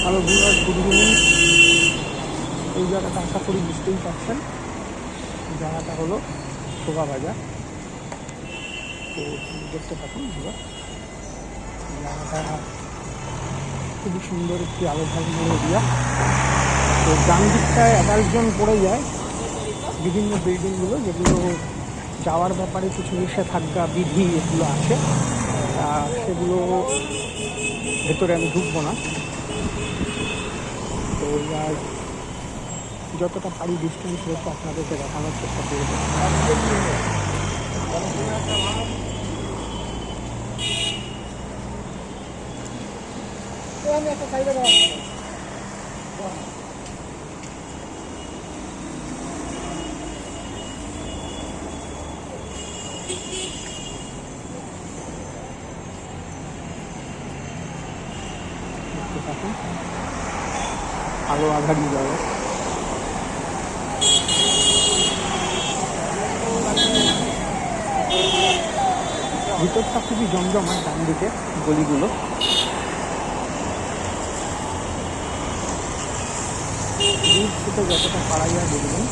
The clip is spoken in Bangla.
Hello viewers, good evening. এই জায়গাটা আশা করি বুঝতেই পারছেন, জায়গাটা হলো শোভা বাজার। তো দেখতে থাকুন ভিউয়ার্স, জায়গাটা খুবই সুন্দর একটি আলো ঝালমুল এরিয়া। তো ডান দিকটায় অ্যাডাল্টজন পড়ে যায় বিভিন্ন বিল্ডিংগুলো, যেগুলো যাওয়ার ব্যাপারে কিছু নিষেধাজ্ঞা বিধি এগুলো আছে, সেগুলো ভেতরে আমি ঢুকবো না। তো আর যতটা পারি ডিস্টেন্স রেখে আপনাদেরকে দেখানোর চেষ্টা করবো। আমি একটা সাইডে আলো আধারি যাবে। ভিতরটা খুবই জমজমাট, ডান দিকে গলিগুলো। দূর থেকে যতটা পারা যায় দেখবেন।